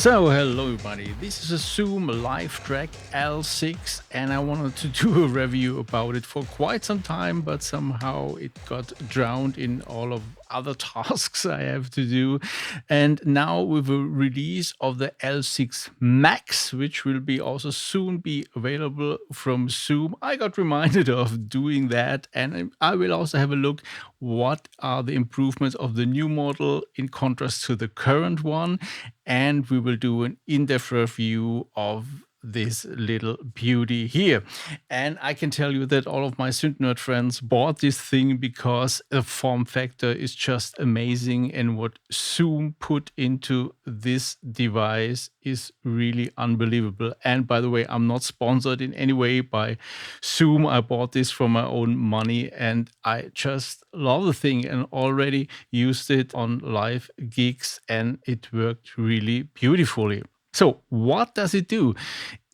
So, hello everybody, this is a Zoom LiveTrak L6 and I wanted to do a review about it for quite some time, but somehow it got drowned in all of other tasks I have to do. And now with the release of the L6max, which will be also soon be available from Zoom, I got reminded of doing that, and I will also have a look what are the improvements of the new model in contrast to the current one, and we will do an in-depth review of this little beauty here. And I can tell you that all of my synth nerd friends bought this thing because the form factor is just amazing, and what Zoom put into this device is really unbelievable. And by the way, I'm not sponsored in any way by Zoom. I bought this for my own money and I just love the thing and already used it on live gigs and it worked really beautifully. So what does it do?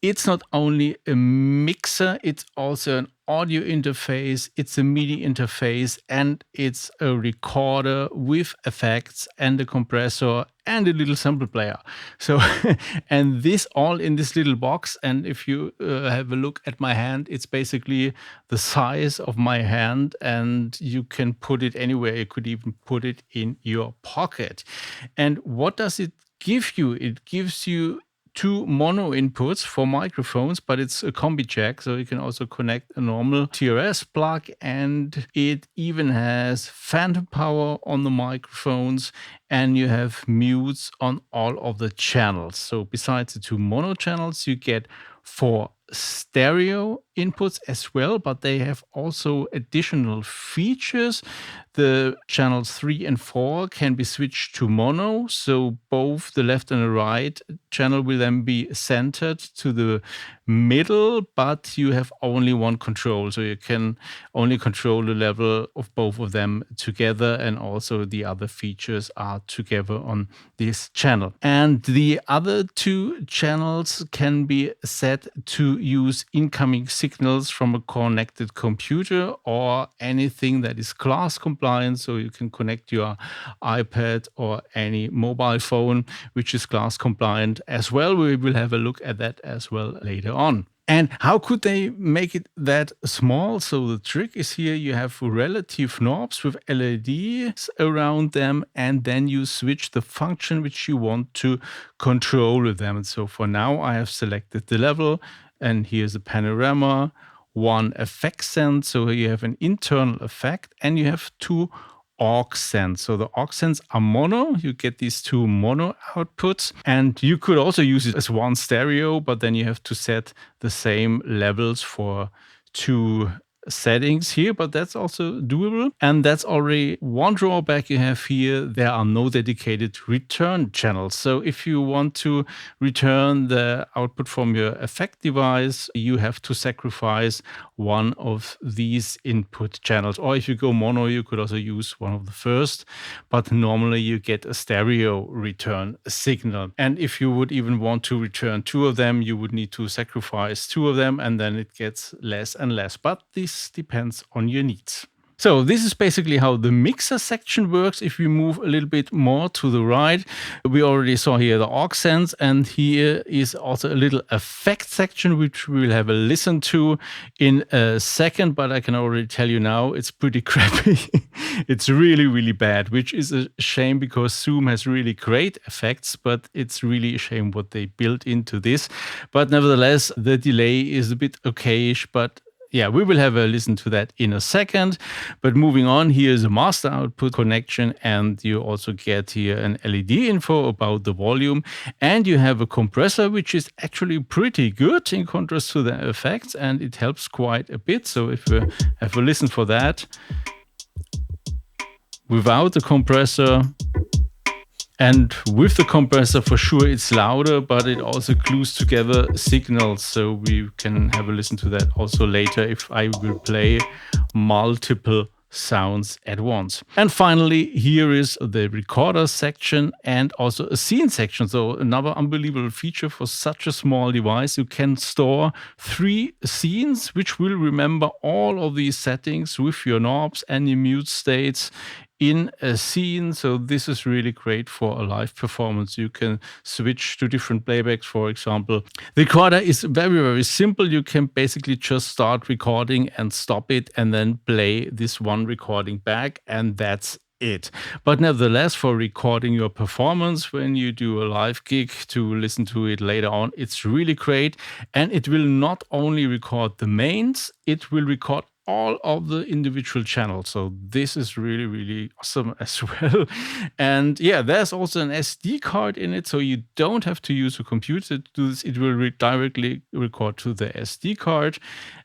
It's not only a mixer, it's also an audio interface, it's a MIDI interface, and it's a recorder with effects and a compressor and a little sample player. So, and this all in this little box. And if you have a look at my hand, it's basically the size of my hand and you can put it anywhere. You could even put it in your pocket. And what does it give you? It gives you two mono inputs for microphones, but it's a combi jack, so you can also connect a normal TRS plug, and it even has phantom power on the microphones, and you have mutes on all of the channels. So besides the two mono channels, you get 4 stereo inputs as well, but they have also additional features. The channels 3 and 4 can be switched to mono, so both the left and the right channel will then be centered to the middle, but you have only one control, so you can only control the level of both of them together, and also the other features are together on this channel. And the other 2 channels can be set to use incoming signals from a connected computer or anything that is class compliant, so you can connect your iPad or any mobile phone which is class compliant as well. We will have a look at that as well later on. And how could they make it that small? So the trick is here, you have relative knobs with LEDs around them, and then you switch the function which you want to control with them. And so for now, I have selected the level, and here's a panorama, 1 effect sense. So you have an internal effect, and you have 2 aux sends. So the aux sends are mono. You get these 2 mono outputs, and you could also use it as 1 stereo, but then you have to set the same levels for 2 settings here, but that's also doable. And that's already one drawback you have here. There are no dedicated return channels. So if you want to return the output from your effect device, you have to sacrifice one of these input channels. Or if you go mono, you could also use one of the first, but normally you get a stereo return signal. And if you would even want to return 2 of them, you would need to sacrifice 2 of them, and then it gets less and less. But this depends on your needs. So this is basically how the mixer section works. If we move a little bit more to the right, we already saw here the aux sends, and here is also a little effect section, which we will have a listen to in a second, but I can already tell you now, it's pretty crappy. It's really, really bad, which is a shame because Zoom has really great effects, but it's really a shame what they built into this. But nevertheless, the delay is a bit okayish, but yeah, we will have a listen to that in a second. But moving on, here is a master output connection, and you also get here an LED info about the volume, and you have a compressor which is actually pretty good in contrast to the effects, and it helps quite a bit. So if we have a listen for that without the compressor, and with the compressor, for sure, it's louder, but it also glues together signals. So we can have a listen to that also later if I will play multiple sounds at once. And finally, here is the recorder section and also a scene section. So another unbelievable feature for such a small device. You can store 3 scenes, which will remember all of these settings with your knobs and your mute states in a scene. So this is really great for a live performance. You can switch to different playbacks, for example. The recorder is very, very simple. You can basically just start recording and stop it and then play this one recording back, and that's it. But nevertheless, for recording your performance when you do a live gig to listen to it later on, it's really great. And it will not only record the mains, it will record all of the individual channels. So this is really, really awesome as well. And yeah, there's also an SD card in it. So you don't have to use a computer to do this. It will directly record to the SD card.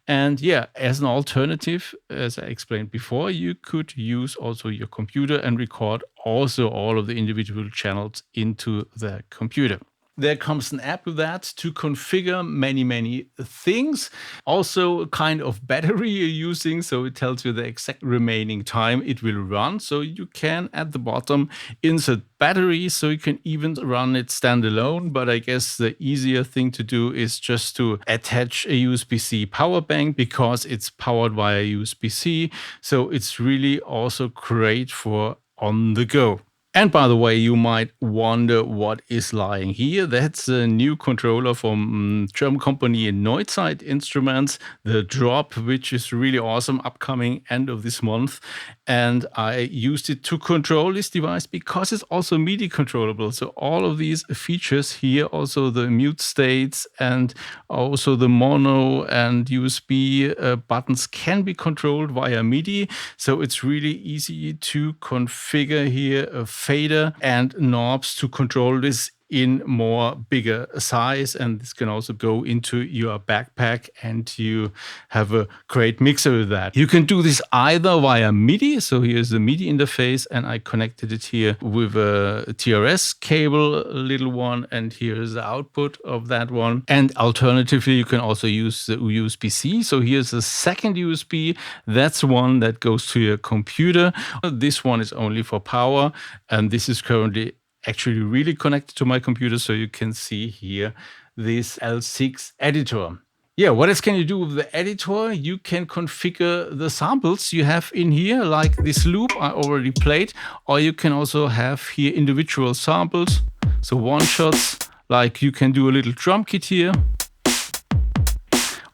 And yeah, as an alternative, as I explained before, you could use also your computer and record also all of the individual channels into the computer. There comes an app with that to configure many, many things. Also, kind of battery you're using. So it tells you the exact remaining time it will run. So you can, at the bottom, insert battery. So you can even run it standalone. But I guess the easier thing to do is just to attach a USB-C power bank, because it's powered via USB-C. So it's really also great for on the go. And by the way, you might wonder what is lying here. That's a new controller from German company Neuzeit Instruments, the Drop, which is really awesome, upcoming end of this month. And I used it to control this device because it's also MIDI controllable. So all of these features here, also the mute states and also the mono and USB buttons can be controlled via MIDI. So it's really easy to configure here a fader and knobs to control this in more bigger size, and this can also go into your backpack and you have a great mixer with that. You can do this either via MIDI, so here's the MIDI interface and I connected it here with a TRS cable, a little one, and here's the output of that one. And alternatively, you can also use the USB-C. So here's the second USB, that's one that goes to your computer. This one is only for power, and this is currently actually really connected to my computer, so you can see here this L6 editor. Yeah, what else can you do with the editor? You can configure the samples you have in here, like this loop I already played, or you can also have here individual samples, so one shots, like you can do a little drum kit here.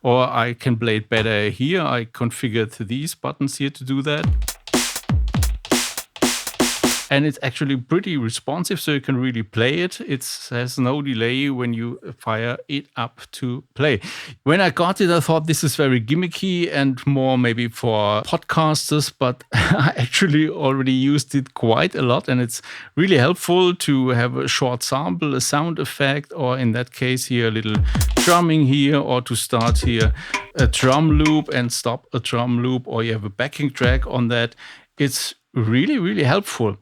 Or I can play it better here. I configured these buttons here to do that. And it's actually pretty responsive, so you can really play it. It has no delay when you fire it up to play. When I got it, I thought this is very gimmicky and more maybe for podcasters, but I actually already used it quite a lot, and it's really helpful to have a short sample, a sound effect, or in that case here, a little drumming here, or to start here a drum loop and stop a drum loop, or you have a backing track on that. It's really, really helpful.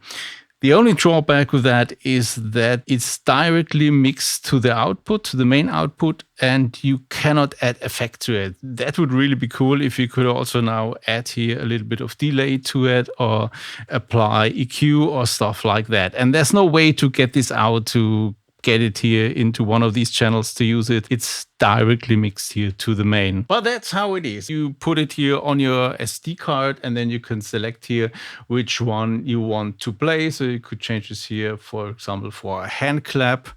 The only drawback with that is that it's directly mixed to the output, to the main output, and you cannot add effect to it. That would really be cool if you could also now add here a little bit of delay to it, or apply EQ or stuff like that. And there's no way to get this out to get it here into one of these channels to use it. It's directly mixed here to the main. But that's how it is. You put it here on your SD card, and then you can select here which one you want to play. So you could change this here, for example, for a hand clap.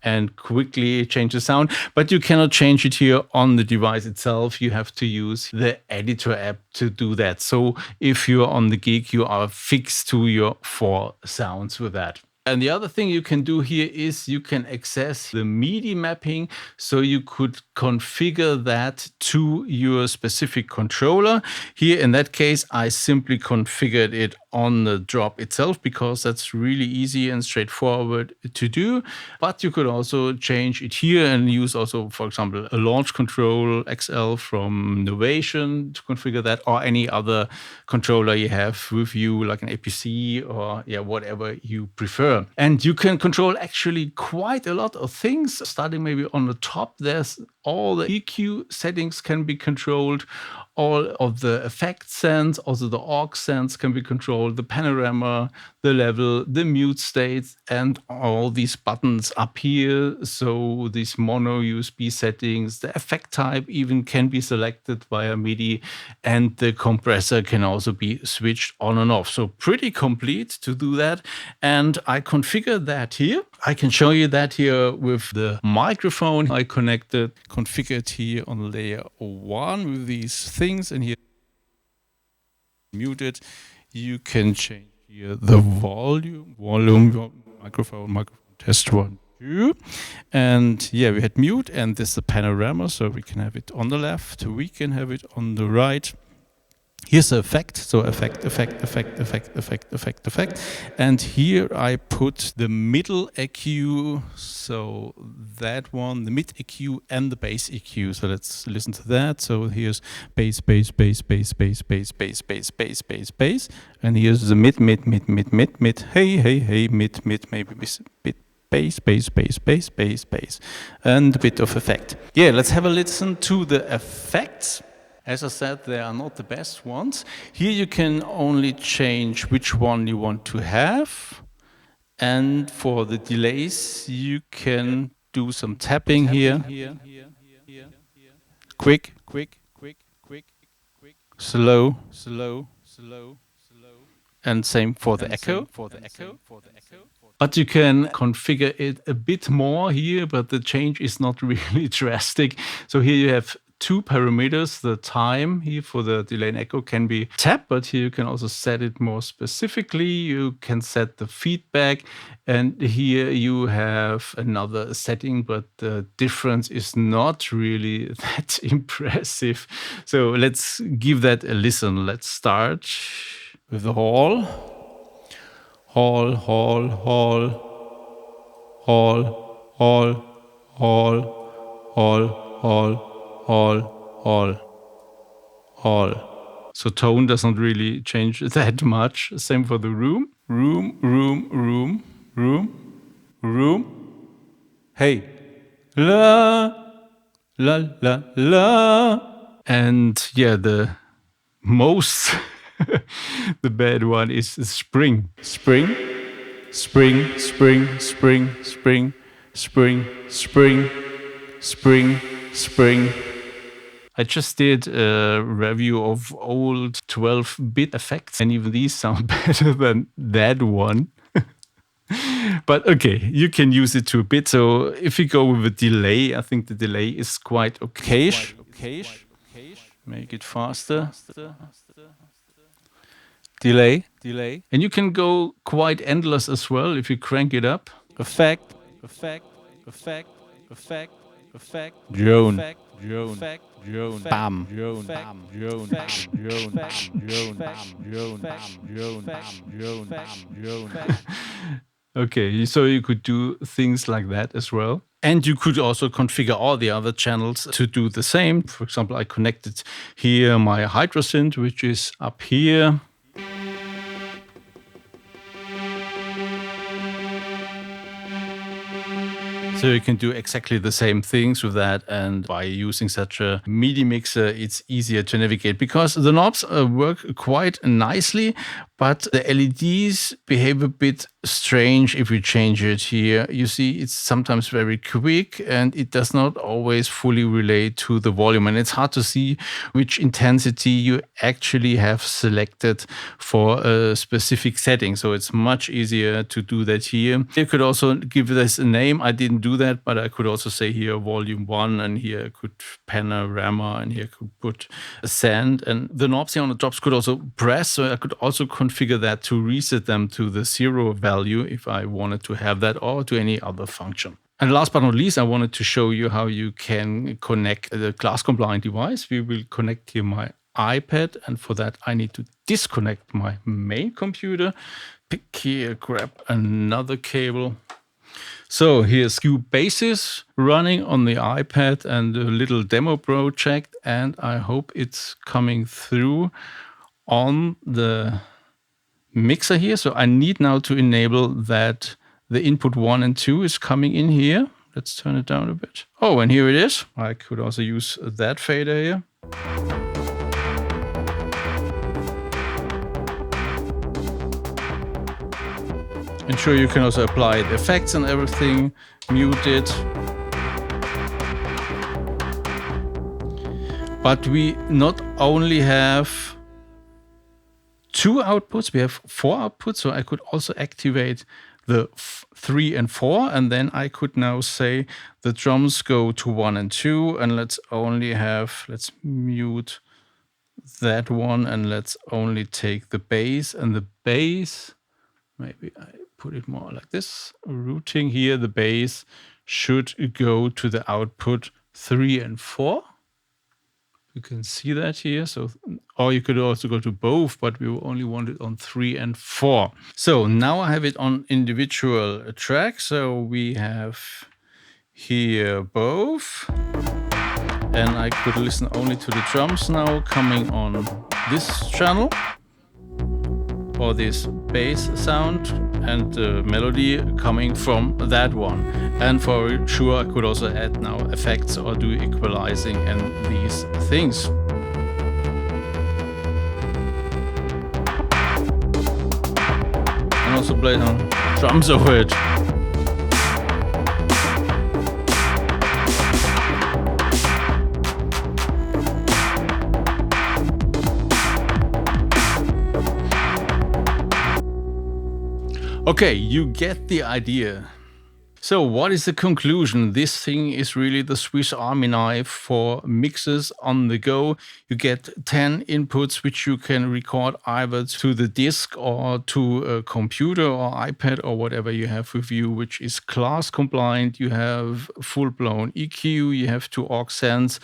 And quickly change the sound, but you cannot change it here on the device itself. You have to use the editor app to do that. So if you're on the gig, you are fixed to your 4 sounds with that. And the other thing you can do here is you can access the MIDI mapping. So you could configure that to your specific controller. Here in that case, I simply configured it on the Drop itself, because that's really easy and straightforward to do. But you could also change it here and use also, for example, a launch control XL from Novation to configure that, or any other controller you have with you, like an APC or whatever you prefer. And you can control actually quite a lot of things. Starting maybe on the top, there's all the EQ settings can be controlled, all of the effect sends, also the aux sends can be controlled, the panorama, the level, the mute states, and all these buttons up here. So these mono USB settings, the effect type even can be selected via MIDI, and the compressor can also be switched on and off. So pretty complete to do that. And I configured that here. I can show you that here with the microphone I configured here on layer 1 with these things, and here muted. You can change here the volume, microphone, test 1, 2. And yeah, we had mute, and this is the panorama, so we can have it on the left, we can have it on the right. Here's the effect, so effect. And here I put the middle EQ, so that one, the mid EQ and the bass EQ. So let's listen to that. So here's bass. And here's the mid, hey, mid, maybe bit bass, and a bit of effect. Yeah, let's have a listen to the effects. As I said, they are not the best ones. Here you can only change which one you want to have. And for the delays, you can do some tapping here. Quick, slow. And same for the echo. But you can configure it a bit more here, but the change is not really drastic. So here you have 2 parameters. The time here for the delay and echo can be tapped, but here you can also set it more specifically. You can set the feedback, and here you have another setting, but the difference is not really that impressive. So let's give that a listen. Let's start with the hall. Hall. So tone doesn't really change that much. Same for the room. Room. Hey. La. And yeah, the most the bad one is spring. Spring. I just did a review of old 12-bit effects, and even these sound better than that one. But okay, you can use it to a bit. So if you go with a delay, I think the delay is quite okayish. Make it faster. Delay. And you can go quite endless as well if you crank it up. Effect. Drone. Bam. Okay, so you could do things like that as well. And you could also configure all the other channels to do the same. For example, I connected here my Hydrosynth, which is up here. So you can do exactly the same things with that, and by using such a MIDI mixer, it's easier to navigate because the knobs work quite nicely, but the LEDs behave a bit strange if you change it here. You see, it's sometimes very quick and it does not always fully relate to the volume, and it's hard to see which intensity you actually have selected for a specific setting. So it's much easier to do that here. You could also give this a name. I didn't do that, but I could also say here volume 1, and here I could panorama, and here I could put a sand, and the knobs here on the tops could also press. So I could also configure that to reset them to the 0 value if I wanted to have that, or to any other function. And last but not least, I wanted to show you how you can connect the class compliant device. We will connect here my iPad, and for that I need to disconnect my main computer. Pick here, grab another cable. So here's Cubasis running on the iPad and a little demo project, and I hope it's coming through on the mixer here. So I need now to enable that the input 1 and 2 is coming in here. Let's turn it down a bit. Oh, and here it is. I could also use that fader here. And sure, you can also apply the effects and everything, mute it. But we not only have 2 outputs, we have 4 outputs. So I could also activate the 3 and 4, and then I could now say the drums go to 1 and 2, and let's mute that one, and let's only take the bass. And the bass, maybe I put it more like this, routing here, the bass should go to the output 3 and 4. You can see that here. So, or you could also go to both, but we only want it on 3 and 4. So now I have it on individual tracks. So we have here both, and I could listen only to the drums now coming on this channel, or this bass sound, and the melody coming from that one. And for sure, I could also add now effects or do equalizing and these things. And also play some drums over it. Okay, you get the idea. So what is the conclusion? This thing is really the Swiss Army knife for mixes on the go. You get 10 inputs, which you can record either to the disc or to a computer or iPad or whatever you have with you, which is class compliant. You have full-blown EQ, you have 2 aux sends,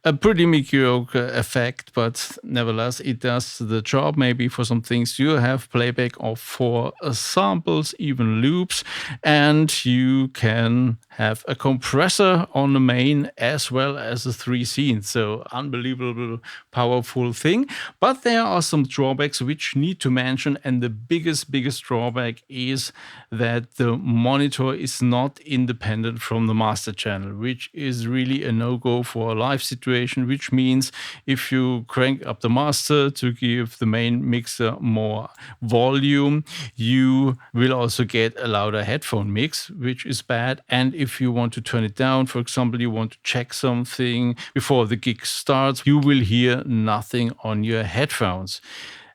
a pretty mediocre effect, but nevertheless, it does the job. Maybe for some things you have playback of 4 samples, even loops, and you can have a compressor on the main as well as the 3 scenes. So unbelievable, powerful thing. But there are some drawbacks which need to mention, and the biggest drawback is that the monitor is not independent from the master channel, which is really a no-go for a live situation, which means if you crank up the master to give the main mixer more volume, you will also get a louder headphone mix, which is bad. And if you want to turn it down, for example, you want to check something before the gig starts, you will hear nothing on your headphones.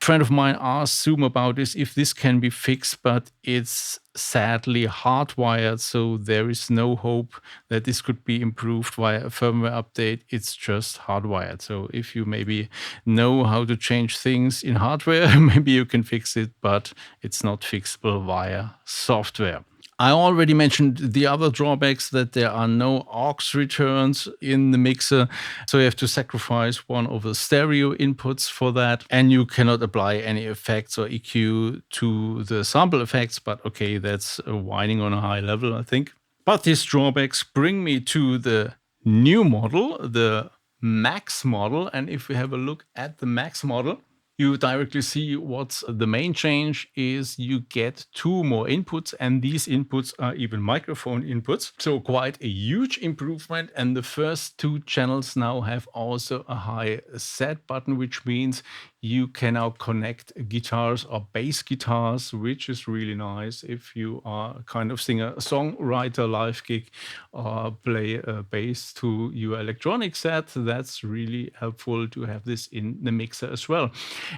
A friend of mine asked Zoom about this, if this can be fixed, but it's sadly hardwired, so there is no hope that this could be improved via a firmware update. It's just hardwired. So if you maybe know how to change things in hardware, maybe you can fix it, but it's not fixable via software. I already mentioned the other drawbacks, that there are no aux returns in the mixer. So you have to sacrifice one of the stereo inputs for that. And you cannot apply any effects or EQ to the sample effects. But okay, that's whining on a high level, I think. But these drawbacks bring me to the new model, the Max model. And if we have a look at the Max model, you directly see what's the main change is you get 2 more inputs, and these inputs are even microphone inputs. So quite a huge improvement. And the first 2 channels now have also a high set button, which means you can now connect guitars or bass guitars, which is really nice if you are a kind of singer, songwriter, live gig, or play a bass to your electronic set. That's really helpful to have this in the mixer as well.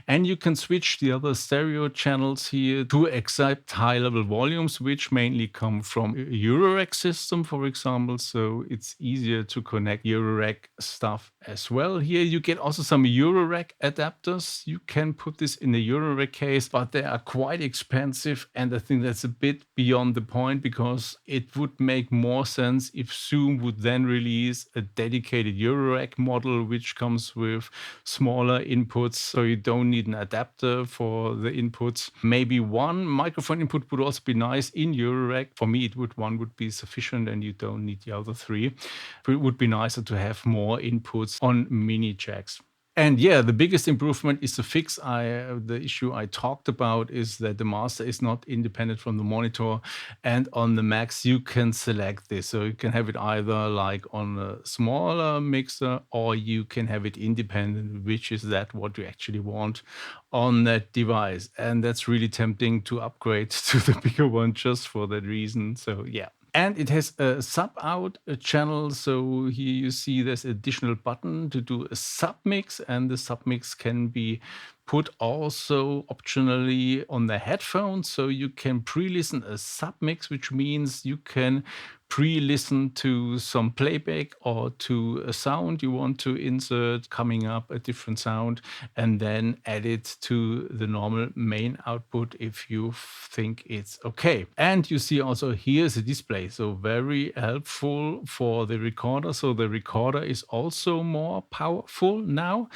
And you can switch the other stereo channels here to accept high-level volumes, which mainly come from a Eurorack system, for example. So it's easier to connect Eurorack stuff as well. Here you get also some Eurorack adapters. You can put this in the Eurorack case, but they are quite expensive. And I think that's a bit beyond the point, because it would make more sense if Zoom would then release a dedicated Eurorack model, which comes with smaller inputs. So you don't need an adapter for the inputs. Maybe one microphone input would also be nice in Eurorack. For me, one would be sufficient, and you don't need the other 3. But it would be nicer to have more inputs on mini jacks. And yeah, the biggest improvement is the fix. The issue I talked about is that the master is not independent from the monitor, and on the Max you can select this. So you can have it either like on a smaller mixer, or you can have it independent, which is that what you actually want on that device. And that's really tempting to upgrade to the bigger one just for that reason. So yeah. And it has a sub out channel. So here you see there's additional button to do a sub mix, and the sub mix can be put also optionally on the headphones. So you can pre-listen a sub mix, which means you can pre-listen to some playback or to a sound you want to insert coming up, a different sound, and then add it to the normal main output if you think it's okay. And you see also here's a display, so very helpful for the recorder. So the recorder is also more powerful now.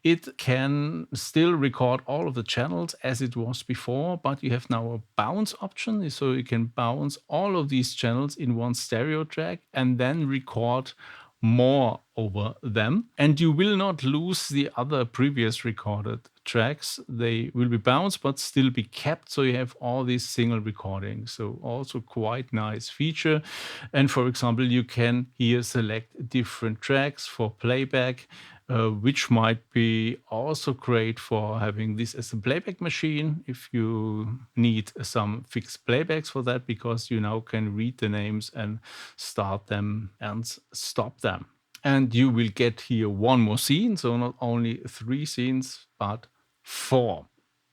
It can still record all of the channels as it was before, but you have now a bounce option, so you can bounce all of these channels in one stereo track and then record more over them. And you will not lose the other previous recorded tracks. They will be bounced but still be kept, so you have all these single recordings. So also quite nice feature. And for example, you can here select different tracks for playback, which might be also great for having this as a playback machine if you need some fixed playbacks for that, because you now can read the names and start them and stop them. And you will get here one more scene, so not only 3 scenes, but 4.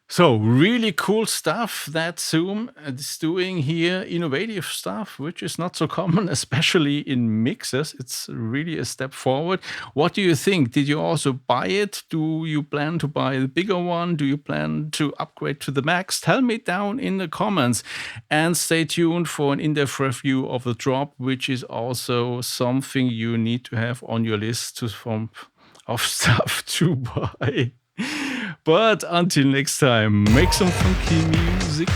So really cool stuff that Zoom is doing here, innovative stuff, which is not so common, especially in mixers. It's really a step forward. What do you think? Did you also buy it? Do you plan to buy the bigger one? Do you plan to upgrade to the Max? Tell me down in the comments, and stay tuned for an in-depth review of the drop, which is also something you need to have on your list of stuff to buy. But until next time, make some funky music.